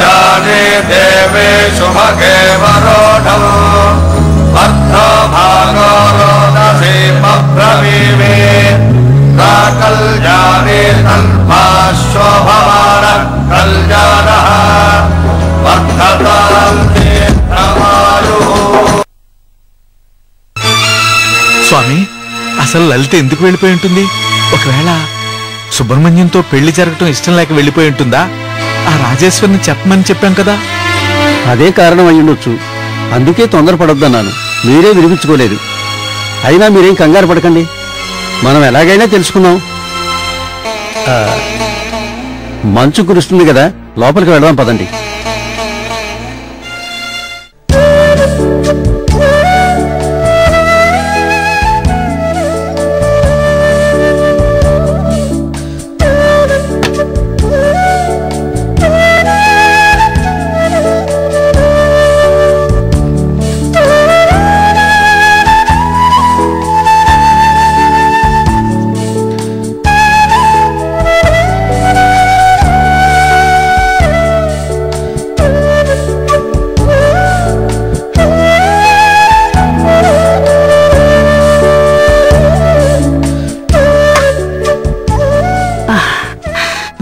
कल्याणे देवे शुभगे वरोढम् अर्धो भागो रोदसी पब्रवीमे कल्याणे तन्माश्वभवान कल्याणः वर्धतां दीर्घमायुः। స్వామి, అసలు లలిత ఎందుకు వెళ్ళిపోయి ఉంటుంది? ఒకవేళ సుబ్రహ్మణ్యంతో పెళ్లి జరగటం ఇష్టం లేక వెళ్ళిపోయి ఉంటుందా? ఆ రాజేశ్వరిని చెప్పమని చెప్పాం కదా. అదే కారణం అయ్యుండొచ్చు. అందుకే తొందరపడొద్దన్నాను. మీరే వినిపించుకోలేదు. అయినా మీరేం కంగారు పడకండి, మనం ఎలాగైనా తెలుసుకుందాం. మంచు కురుస్తుంది కదా, లోపలికి వెళదాం పదండి.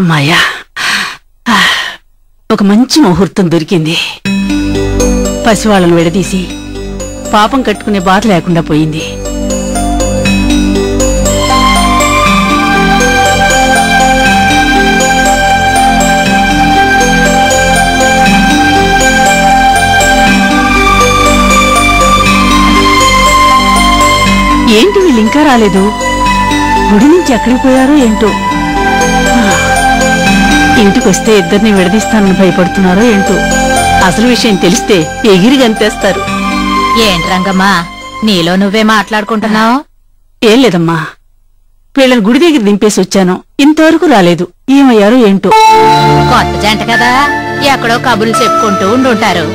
మాయా, ఒక మంచి ముహూర్తం దొరికింది. పసివాళ్ళను విడదీసి పాపం కట్టుకునే బాధ లేకుండా పోయింది. ఏంటి వీళ్ళు ఇంకా రాలేదు? గుడి నుంచి ఎక్కడికి పోయారో ఏంటో. ఇంటికొస్తే ఇద్దరిని విడదీస్తానని భయపడుతున్నారో ఏంటో. అసలు విషయం తెలిస్తే ఎగిరి గంతేస్తారు. ఏంట్రంగమ్మా, నీలో నువ్వే మాట్లాడుకుంటున్నావు? ఏం లేదమ్మా, వీళ్ళని గుడి దగ్గర దింపేసి వచ్చాను, ఇంతవరకు రాలేదు. ఏమయ్యారో ఏంటో. కొత్త జంట కదా, ఎక్కడో కబుర్లు చెప్పుకుంటూ ఉండుంటారు.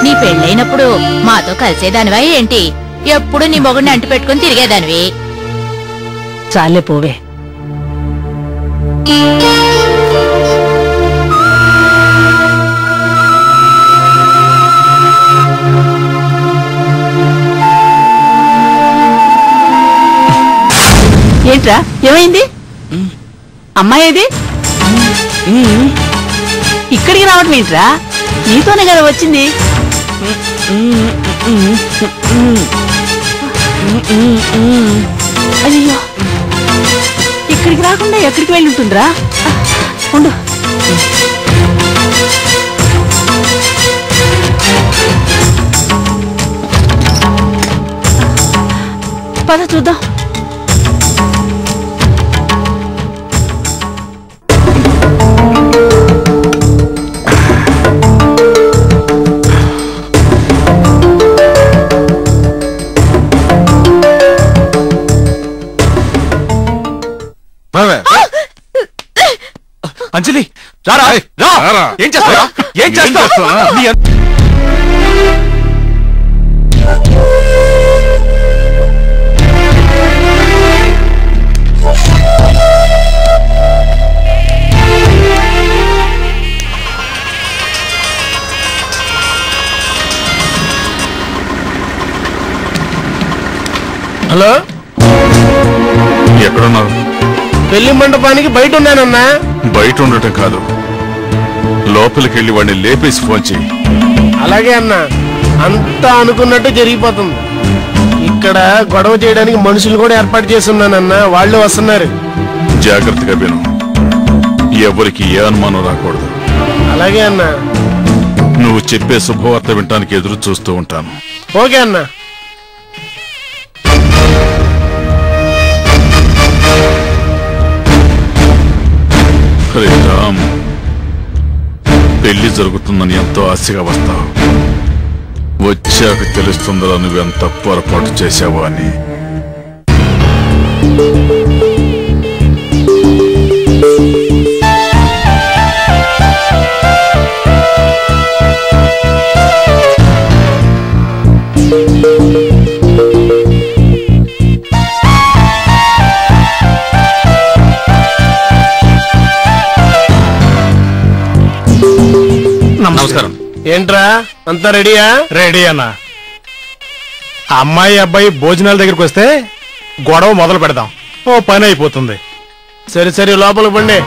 నీ పెళ్ళైనప్పుడు మాతో కలిసేదానివా ఏంటి? ఎప్పుడు నీ మొగుడిని అంటి పెట్టుకుని తిరిగేదానివి. చాలే పోవే. ఏంట్రా, ఏమైంది? అమ్మాయేది? ఇక్కడికి రావడం ఏంట్రా? నీతోనే కదా వచ్చింది. అయ్యో, ఇక్కడికి రాకుండా ఎక్కడికి వెళ్ళి ఉంటుందిరా? ఉండు. పద చూద్దాం. అంజలి, రారా. ఏం చేస్తావా? ఏం చేస్తావా? హలో, ఎక్కడున్నారు? పెళ్లి మండపానికి బయట ఉన్నానన్నా. బయట ఉండటం కాదు, లోపలికి వెళ్ళి వాడిని లేపేసి ఫోన్ చెయ్యి. అలాగే అన్నా, అంతా అనుకున్నట్టు జరిగిపోతుంది. ఇక్కడ గొడవ చేయడానికి మనుషులు కూడా ఏర్పాటు చేస్తున్నానన్నా, వాళ్ళు వస్తున్నారు. జాగ్రత్తగా విను, ఎవరికి ఏ అనుమానం రాకూడదు. అలాగే అన్నా. నువ్వు చెప్పే శుభవార్త వినటానికి ఎదురు చూస్తూ ఉంటాను. ఓకే అన్నా. రామ్, పెళ్లి జరుగుతుందని ఎంతో ఆశగా వస్తావు. వచ్చాక తెలుస్తుందా నువ్వెంత పొరపాటు చేశావో అని. నమస్కారం. ఏంట్రా అంతా రెడీయా? రెడీ అన్న. అమ్మాయి అబ్బాయి భోజనాల దగ్గరికి వస్తే గొడవ మొదలు పెడదాం, ఓ పని అయిపోతుంది. సరే సరే లోపలికి పండి.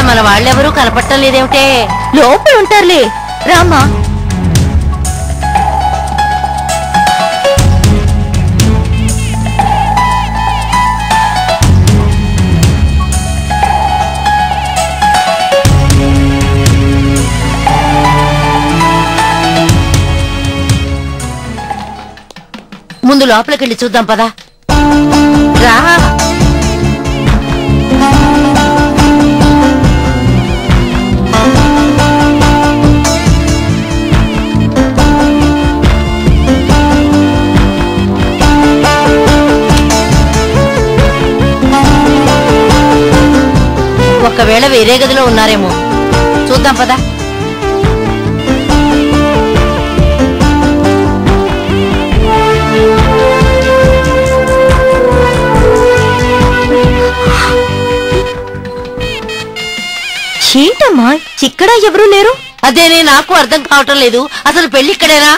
మన వాళ్ళెవరూ కనపడటం లేదేమిటే? లోపల ఉంటారులే, రామ్మా. ముందు లోపలికెళ్ళి చూద్దాం పదా. రా. ఒకవేళ వేరే గదిలో ఉన్నారేమో, చూద్దాం పదా. ఏంటమ్మా ఇక్కడ ఎవరూ లేరు? అదేనే నాకు అర్థం కావటం లేదు. అసలు పెళ్లి ఇక్కడేనా?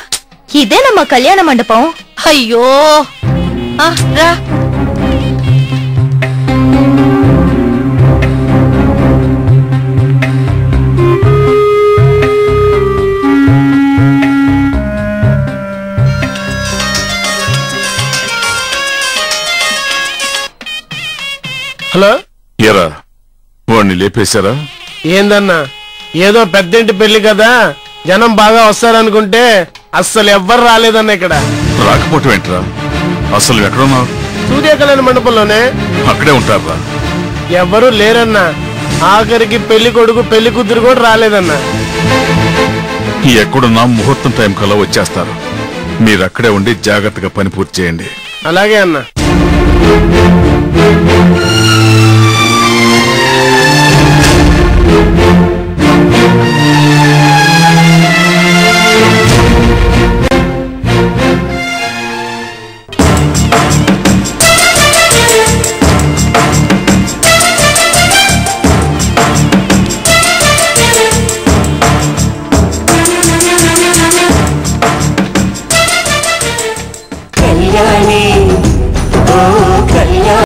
ఇదేనమ్మా కళ్యాణ మండపం. అయ్యో రా. హలో, ఎరా వాడిని లేపేశారా? ఏందన్నా, ఏదో పెద్దంటి పెళ్లి కదా, జనం బాగా వస్తారనుకుంటే అస్సలు ఎవ్వరు రాలేదన్న. ఇక్కడ రాకపోవటం ఏంట్రా? అసలు ఎక్కడున్నావు? సూర్య కళ్యాణ మండపంలోనే. అక్కడే ఉంటారా? ఎవ్వరూ లేరన్నా. ఆఖరికి పెళ్లి కొడుకు పెళ్లి కూతురు కూడా రాలేదన్నా. ఎక్కడున్నా ముహూర్తం టైం కల్లా వచ్చేస్తారు. మీరు అక్కడే ఉండి జాగ్రత్తగా పని పూర్తి చేయండి. అలాగే అన్నా.